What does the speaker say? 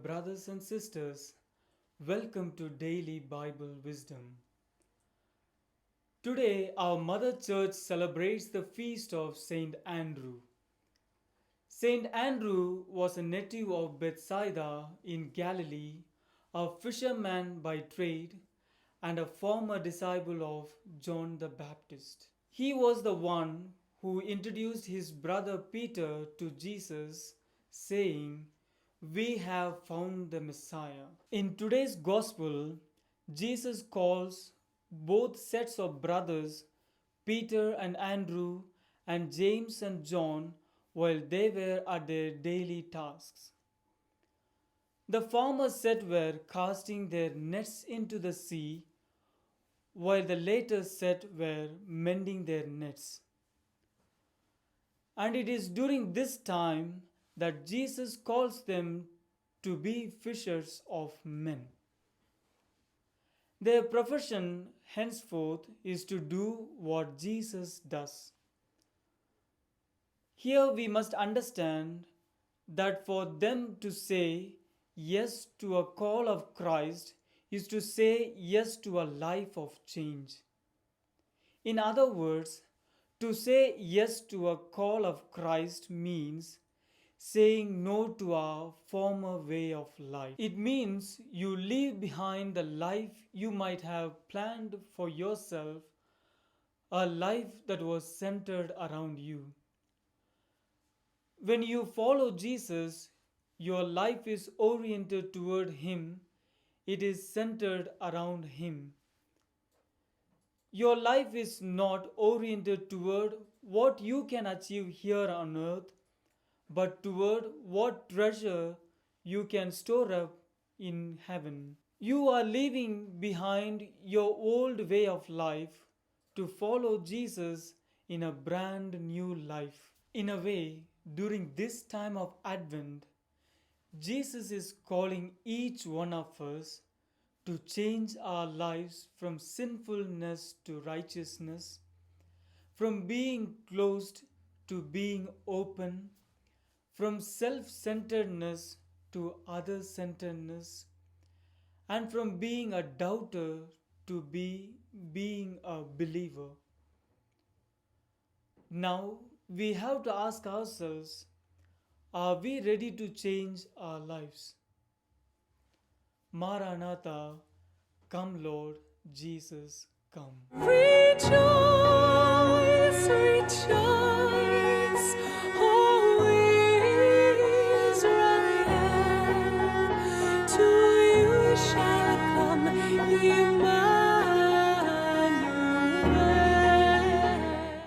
brothers and sisters, welcome to Daily Bible Wisdom. Today, our Mother Church celebrates the feast of St. Andrew. St. Andrew was a native of Bethsaida in Galilee, a fisherman by trade, and a former disciple of John the Baptist. He was the one who introduced his brother Peter to Jesus, saying, "We have found the Messiah." In today's Gospel, Jesus calls both sets of brothers, Peter and Andrew, and James and John, while they were at their daily tasks. The former set were casting their nets into the sea, while the later set were mending their nets. And it is during this time that Jesus calls them to be fishers of men. Their profession henceforth is to do what Jesus does. Here we must understand that for them to say yes to a call of Christ is to say yes to a life of change. In other words, to say yes to a call of Christ means saying no to our former way of life. It means you leave behind the life you might have planned for yourself, a life that was centered around you. When you follow Jesus, your life is oriented toward Him. It is centered around Him. Your life is not oriented toward what you can achieve here on earth, but toward what treasure you can store up in heaven. You are leaving behind your old way of life to follow Jesus in a brand new life. In a way, during this time of Advent, Jesus is calling each one of us to change our lives from sinfulness to righteousness, from being closed to being open, from self-centeredness to other-centeredness, and from being a doubter to being a believer. Now we have to ask ourselves, are we ready to change our lives? Maranatha, come Lord Jesus, come. Rejoice!